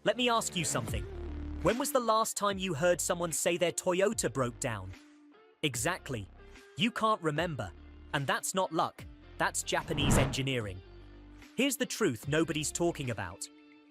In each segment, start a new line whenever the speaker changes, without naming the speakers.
Let me ask you something. When was the last time you heard someone say their Toyota broke down? Exactly. You can't remember. And that's not luck. That's Japanese engineering. Here's the truth nobody's talking about.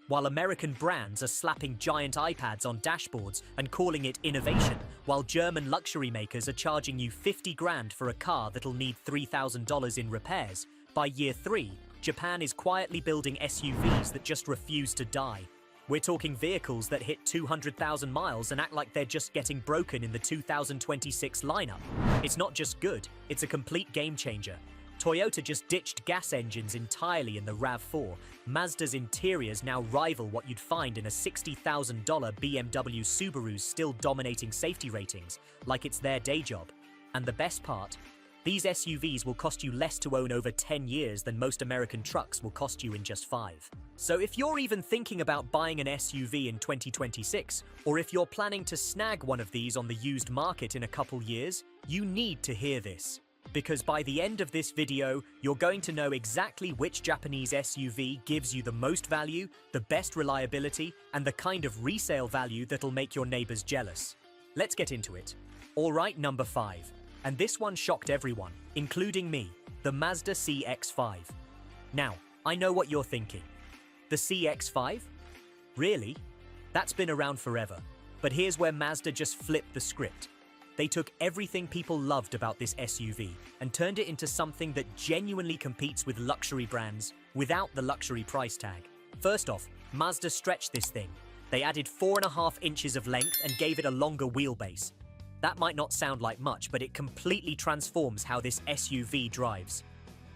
While American brands are slapping giant iPads on dashboards and calling it innovation, while German luxury makers are charging you 50 grand for a car that'll need $3,000 in repairs, by year 3, Japan is quietly building SUVs that just refuse to die. We're talking vehicles that hit 200,000 miles and act like they're just getting broken in the 2026 lineup. It's not just good, it's a complete game changer. Toyota just ditched gas engines entirely in the RAV4. Mazda's interiors now rival what you'd find in a $60,000 BMW Subaru, still dominating safety ratings, like it's their day job. And the best part? These SUVs will cost you less to own over 10 years than most American trucks will cost you in just 5. So if you're even thinking about buying an SUV in 2026, or if you're planning to snag one of these on the used market in a couple years, you need to hear this. Because by the end of this video, you're going to know exactly which Japanese SUV gives you the most value, the best reliability, and the kind of resale value that'll make your neighbors jealous. Let's get into it. Alright, number 5. And this one shocked everyone, including me, the Mazda CX-5. Now, I know what you're thinking. The CX-5? Really? That's been around forever. But here's where Mazda just flipped the script. They took everything people loved about this SUV and turned it into something that genuinely competes with luxury brands without the luxury price tag. First off, Mazda stretched this thing. They added 4.5 inches of length and gave it a longer wheelbase. That might not sound like much, but it completely transforms how this SUV drives.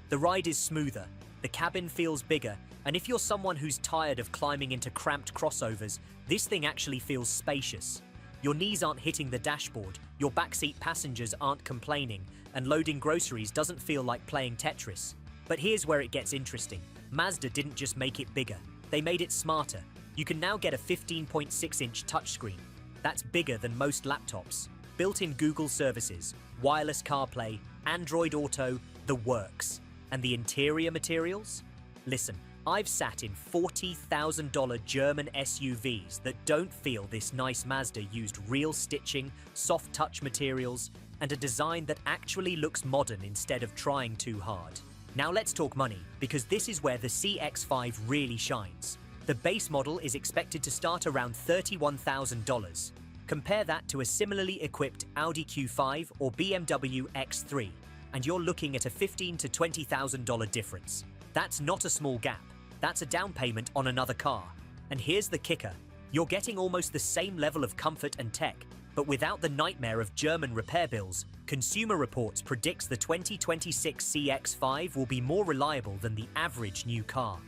The ride is smoother, the cabin feels bigger, and if you're someone who's tired of climbing into cramped crossovers, this thing actually feels spacious. Your knees aren't hitting the dashboard, your backseat passengers aren't complaining, and loading groceries doesn't feel like playing Tetris. But here's where it gets interesting. Mazda didn't just make it bigger, they made it smarter. You can now get a 15.6-inch touchscreen. That's bigger than most laptops. Built-in Google services, wireless CarPlay, Android Auto, the works. And the interior materials? Listen, I've sat in $40,000 German SUVs that don't feel this nice. Mazda used real stitching, soft touch materials, and a design that actually looks modern instead of trying too hard. Now let's talk money, because this is where the CX-5 really shines. The base model is expected to start around $31,000. Compare that to a similarly equipped Audi Q5 or BMW X3, and you're looking at a $15,000 to $20,000 difference. That's not a small gap. That's a down payment on another car. And here's the kicker. You're getting almost the same level of comfort and tech, but without the nightmare of German repair bills. Consumer Reports predicts the 2026 CX-5 will be more reliable than the average new car.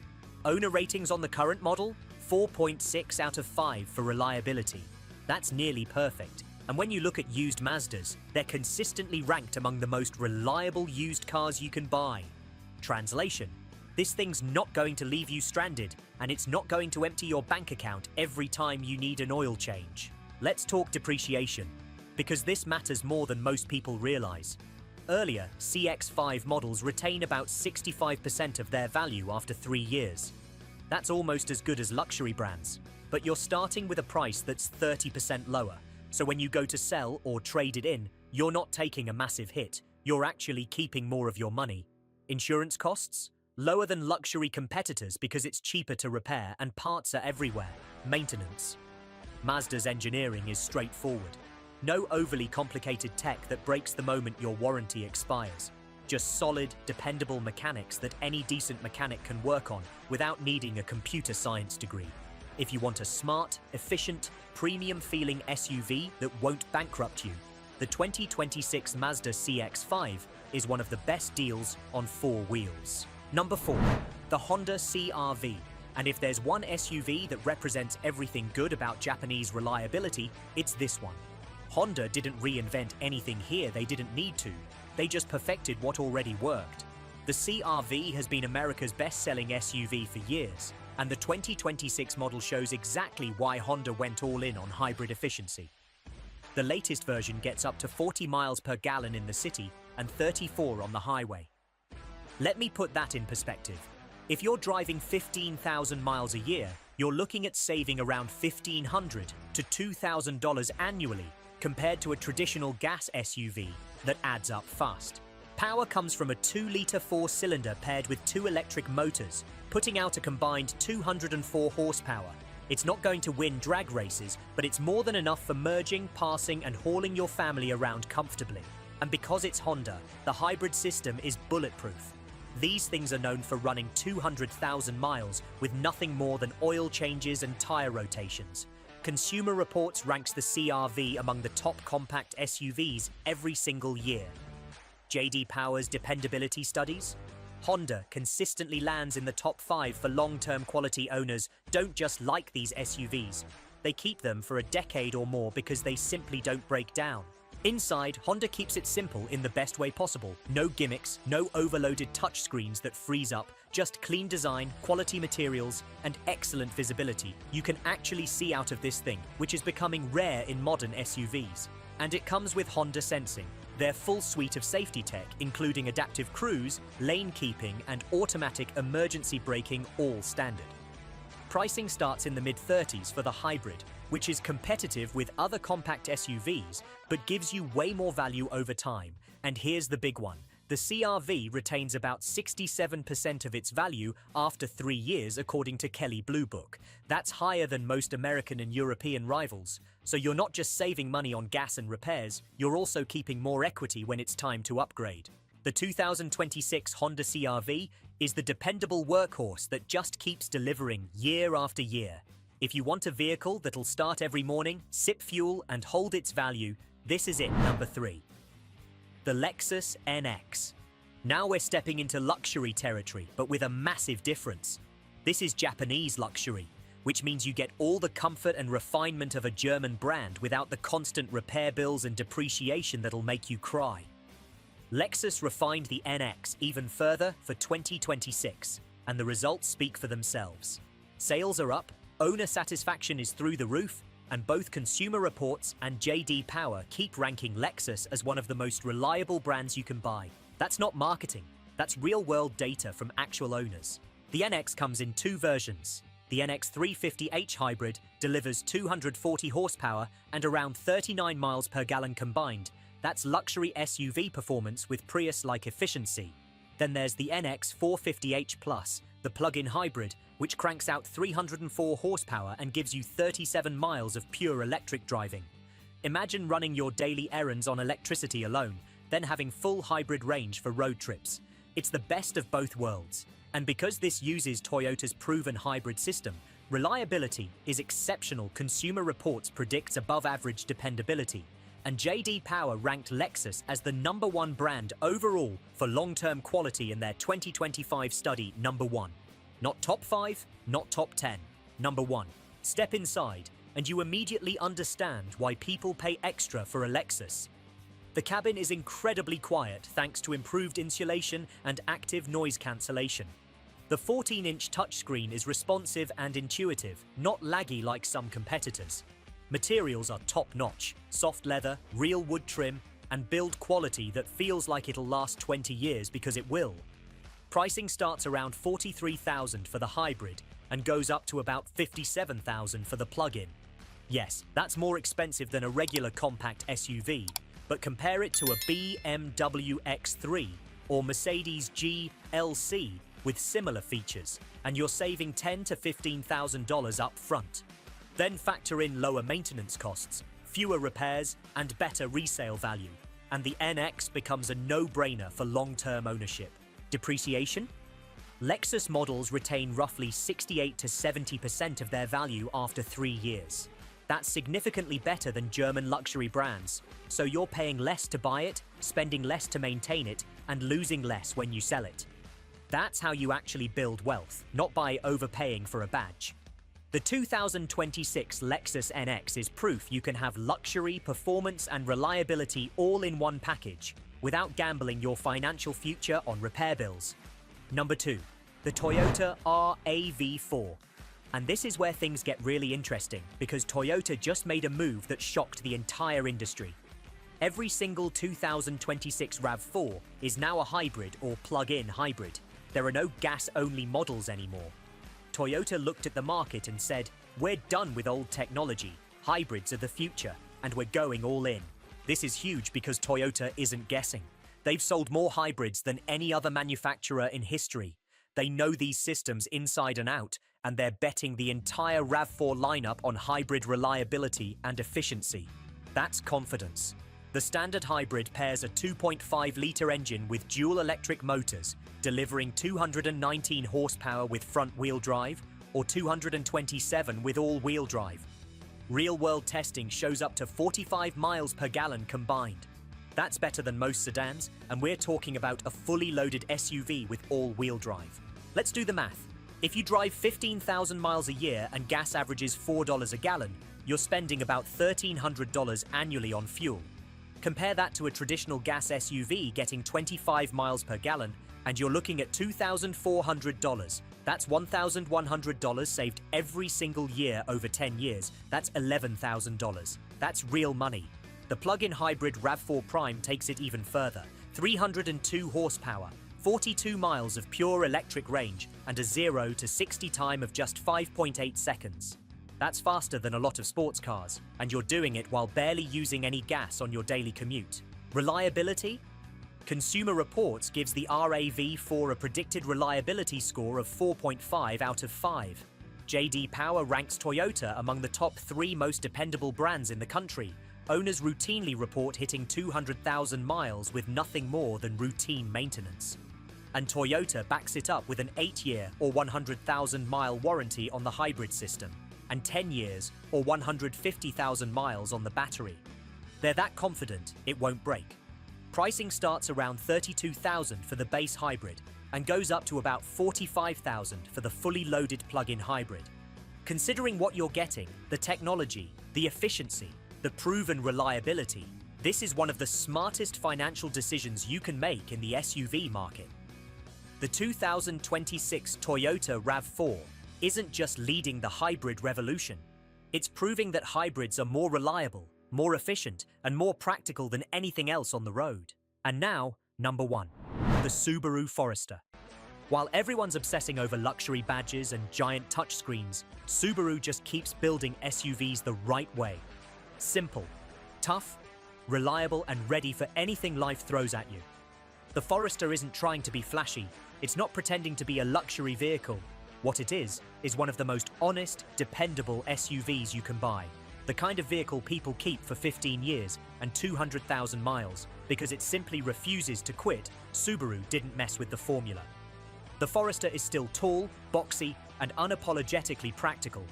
Owner ratings on the current model? 4.6 out of 5 for reliability. That's nearly perfect. And when you look at used Mazdas, they're consistently ranked among the most reliable used cars you can buy. Translation: this thing's not going to leave you stranded, and it's not going to empty your bank account every time you need an oil change. Let's talk depreciation, because this matters more than most people realize. Earlier, CX-5 models retain about 65% of their value after 3 years. That's almost as good as luxury brands, but you're starting with a price that's 30% lower. So when you go to sell or trade it in, you're not taking a massive hit, you're actually keeping more of your money. Insurance costs? Lower than luxury competitors because it's cheaper to repair and parts are everywhere. Maintenance. Mazda's engineering is straightforward. No overly complicated tech that breaks the moment your warranty expires. Just solid, dependable mechanics that any decent mechanic can work on without needing a computer science degree. If you want a smart, efficient, premium-feeling SUV that won't bankrupt you, the 2026 Mazda CX-5 is one of the best deals on 4 wheels. Number 4. The Honda CR-V. And if there's one SUV that represents everything good about Japanese reliability, it's this one. Honda didn't reinvent anything here they didn't need to. They just perfected what already worked. The CR-V has been America's best-selling SUV for years, and the 2026 model shows exactly why Honda went all in on hybrid efficiency. The latest version gets up to 40 miles per gallon in the city and 34 on the highway. Let me put that in perspective. If you're driving 15,000 miles a year, You're looking at saving around $1,500 to $2,000 annually compared to a traditional gas SUV that adds up fast. Power comes from a 2-litre 4-cylinder paired with 2 electric motors, putting out a combined 204 horsepower. It's not going to win drag races, but it's more than enough for merging, passing, and hauling your family around comfortably. And because it's Honda, the hybrid system is bulletproof. These things are known for running 200,000 miles with nothing more than oil changes and tire rotations. Consumer Reports ranks the CR-V among the top compact SUVs every single year. J.D. Power's dependability studies? Honda consistently lands in the top 5 for long-term quality owners don't just like these SUVs. They keep them for a decade or more because they simply don't break down. Inside, Honda keeps it simple in the best way possible. No gimmicks, no overloaded touchscreens that freeze up, just clean design, quality materials, and excellent visibility. You can actually see out of this thing, which is becoming rare in modern SUVs. And it comes with Honda Sensing, their full suite of safety tech, including adaptive cruise, lane keeping, and automatic emergency braking, all standard. Pricing starts in the mid-30s for the hybrid, which is competitive with other compact SUVs, but gives you way more value over time. And here's the big one. The CR-V retains about 67% of its value after 3 years, according to Kelley Blue Book. That's higher than most American and European rivals. So you're not just saving money on gas and repairs, you're also keeping more equity when it's time to upgrade. The 2026 Honda CR-V is the dependable workhorse that just keeps delivering year after year. If you want a vehicle that'll start every morning, sip fuel, and hold its value, this is it. Number 3. The Lexus NX. Now we're stepping into luxury territory, but with a massive difference. This is Japanese luxury, which means you get all the comfort and refinement of a German brand without the constant repair bills and depreciation that'll make you cry. Lexus refined the NX even further for 2026, and the results speak for themselves. Sales are up, owner satisfaction is through the roof, and both Consumer Reports and J.D. Power keep ranking Lexus as one of the most reliable brands you can buy. That's not marketing, that's real-world data from actual owners. The NX comes in 2 versions. The NX 350h Hybrid delivers 240 horsepower and around 39 miles per gallon combined. That's luxury SUV performance with Prius-like efficiency. Then there's the NX 450h Plus, the plug-in hybrid, which cranks out 304 horsepower and gives you 37 miles of pure electric driving. Imagine running your daily errands on electricity alone, then having full hybrid range for road trips. It's the best of both worlds. And because this uses Toyota's proven hybrid system, reliability is exceptional. Consumer Reports predicts above-average dependability. And J.D. Power ranked Lexus as the #1 brand overall for long-term quality in their 2025 study. Number 1. Not top 5, not top 10. Number 1. Step inside, and you immediately understand why people pay extra for a Lexus. The cabin is incredibly quiet thanks to improved insulation and active noise cancellation. The 14-inch touchscreen is responsive and intuitive, not laggy like some competitors. Materials are top-notch, soft leather, real wood trim, and build quality that feels like it'll last 20 years because it will. Pricing starts around $43,000 for the hybrid and goes up to about $57,000 for the plug-in. Yes, that's more expensive than a regular compact SUV, but compare it to a BMW X3 or Mercedes GLC with similar features, and you're saving $10,000 to $15,000 up front. Then factor in lower maintenance costs, fewer repairs, and better resale value, and the NX becomes a no-brainer for long-term ownership. Depreciation? Lexus models retain roughly 68 to 70% of their value after 3 years. That's significantly better than German luxury brands, so you're paying less to buy it, spending less to maintain it, and losing less when you sell it. That's how you actually build wealth, not by overpaying for a badge. The 2026 Lexus NX is proof you can have luxury, performance, and reliability all in one package, without gambling your financial future on repair bills. Number 2. The Toyota RAV4. And this is where things get really interesting, because Toyota just made a move that shocked the entire industry. Every single 2026 RAV4 is now a hybrid or plug-in hybrid. There are no gas-only models anymore. Toyota looked at the market and said, "We're done with old technology. Hybrids are the future, and we're going all in." This is huge because Toyota isn't guessing. They've sold more hybrids than any other manufacturer in history. They know these systems inside and out, and they're betting the entire RAV4 lineup on hybrid reliability and efficiency. That's confidence. The standard hybrid pairs a 2.5-litre engine with dual electric motors, delivering 219 horsepower with front-wheel drive or 227 with all-wheel drive. Real-world testing shows up to 45 miles per gallon combined. That's better than most sedans, and we're talking about a fully loaded SUV with all-wheel drive. Let's do the math. If you drive 15,000 miles a year and gas averages $4 a gallon, you're spending about $1,300 annually on fuel. Compare that to a traditional gas SUV getting 25 miles per gallon, and you're looking at $2,400. That's $1,100 saved every single year over 10 years. That's $11,000. That's real money. The plug-in hybrid RAV4 Prime takes it even further. 302 horsepower, 42 miles of pure electric range, and a 0 to 60 time of just 5.8 seconds. That's faster than a lot of sports cars, and you're doing it while barely using any gas on your daily commute. Reliability? Consumer Reports gives the RAV4 a predicted reliability score of 4.5 out of 5. JD Power ranks Toyota among the top 3 most dependable brands in the country. Owners routinely report hitting 200,000 miles with nothing more than routine maintenance. And Toyota backs it up with an 8-year or 100,000-mile warranty on the hybrid system, and 10 years or 150,000 miles on the battery. They're that confident it won't break. Pricing starts around $32,000 for the base hybrid and goes up to about $45,000 for the fully loaded plug-in hybrid. Considering what you're getting, the technology, the efficiency, the proven reliability, this is one of the smartest financial decisions you can make in the SUV market. The 2026 Toyota RAV4 isn't just leading the hybrid revolution. It's proving that hybrids are more reliable, more efficient, and more practical than anything else on the road. And now, number 1, the Subaru Forester. While everyone's obsessing over luxury badges and giant touchscreens, Subaru just keeps building SUVs the right way. Simple, tough, reliable, and ready for anything life throws at you. The Forester isn't trying to be flashy. It's not pretending to be a luxury vehicle. What it is one of the most honest, dependable SUVs you can buy. The kind of vehicle people keep for 15 years and 200,000 miles because it simply refuses to quit. Subaru didn't mess with the formula. The Forester is still tall, boxy, and unapologetically practical.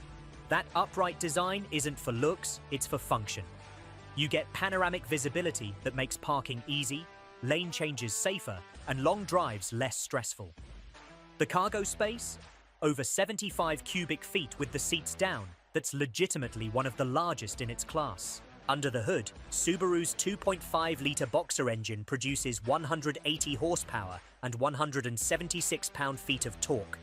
That upright design isn't for looks, it's for function. You get panoramic visibility that makes parking easy, lane changes safer, and long drives less stressful. The cargo space? Over 75 cubic feet with the seats down. That's legitimately one of the largest in its class. Under the hood, Subaru's 2.5-litre boxer engine produces 180 horsepower and 176 pound-feet of torque.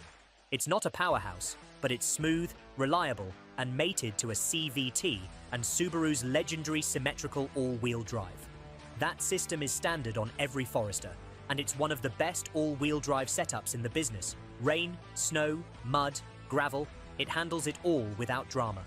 It's not a powerhouse, but it's smooth, reliable, and mated to a CVT and Subaru's legendary symmetrical all-wheel drive. That system is standard on every Forester, and it's one of the best all-wheel drive setups in the business. Rain, snow, mud, gravel, it handles it all without drama.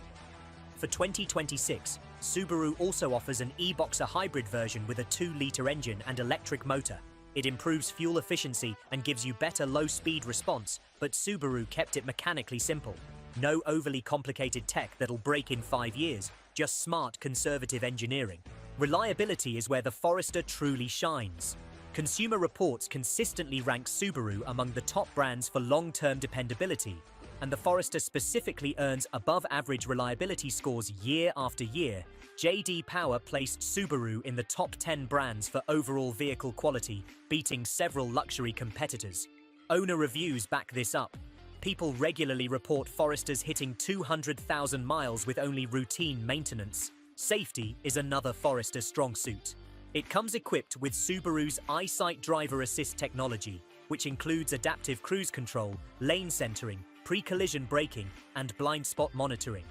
For 2026, Subaru also offers an e-Boxer hybrid version with a 2-litre engine and electric motor. It improves fuel efficiency and gives you better low-speed response, but Subaru kept it mechanically simple. No overly complicated tech that'll break in 5 years, just smart, conservative engineering. Reliability is where the Forester truly shines. Consumer Reports consistently rank Subaru among the top brands for long-term dependability, and the Forester specifically earns above-average reliability scores year after year. JD Power placed Subaru in the top 10 brands for overall vehicle quality, beating several luxury competitors. Owner reviews back this up. People regularly report Foresters hitting 200,000 miles with only routine maintenance. Safety is another Forester strong suit. It comes equipped with Subaru's EyeSight driver assist technology, which includes adaptive cruise control, lane centering, pre-collision braking, and blind spot monitoring.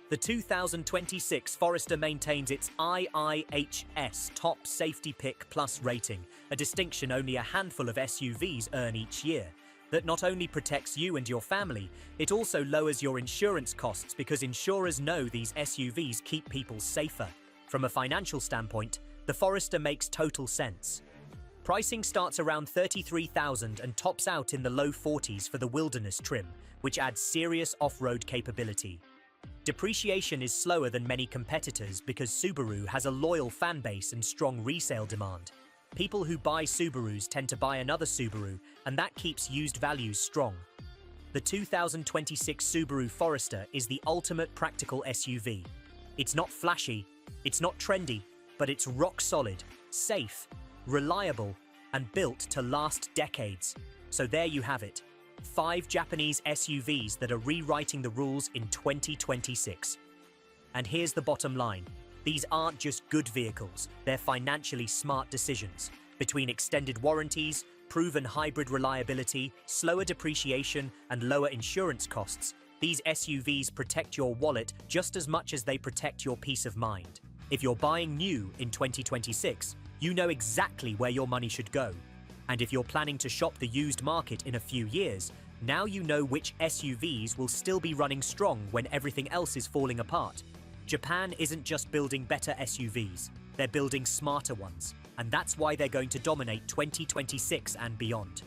The 2026 Forester maintains its IIHS Top Safety Pick Plus rating, a distinction only a handful of SUVs earn each year. that not only protects you and your family, it also lowers your insurance costs because insurers know these SUVs keep people safer. From a financial standpoint, the Forester makes total sense. Pricing starts around $33,000 and tops out in the low 40s for the Wilderness trim, which adds serious off-road capability. Depreciation is slower than many competitors because Subaru has a loyal fan base and strong resale demand. People who buy Subarus tend to buy another Subaru, and that keeps used values strong. The 2026 Subaru Forester is the ultimate practical SUV. It's not flashy, it's not trendy, but it's rock solid, safe, reliable, and built to last decades. So there you have it. 5 Japanese SUVs that are rewriting the rules in 2026. And here's the bottom line. These aren't just good vehicles, they're financially smart decisions. Between extended warranties, proven hybrid reliability, slower depreciation, and lower insurance costs, these SUVs protect your wallet just as much as they protect your peace of mind. If you're buying new in 2026, you know exactly where your money should go. And if you're planning to shop the used market in a few years, now you know which SUVs will still be running strong when everything else is falling apart. Japan isn't just building better SUVs, they're building smarter ones. And that's why they're going to dominate 2026 and beyond.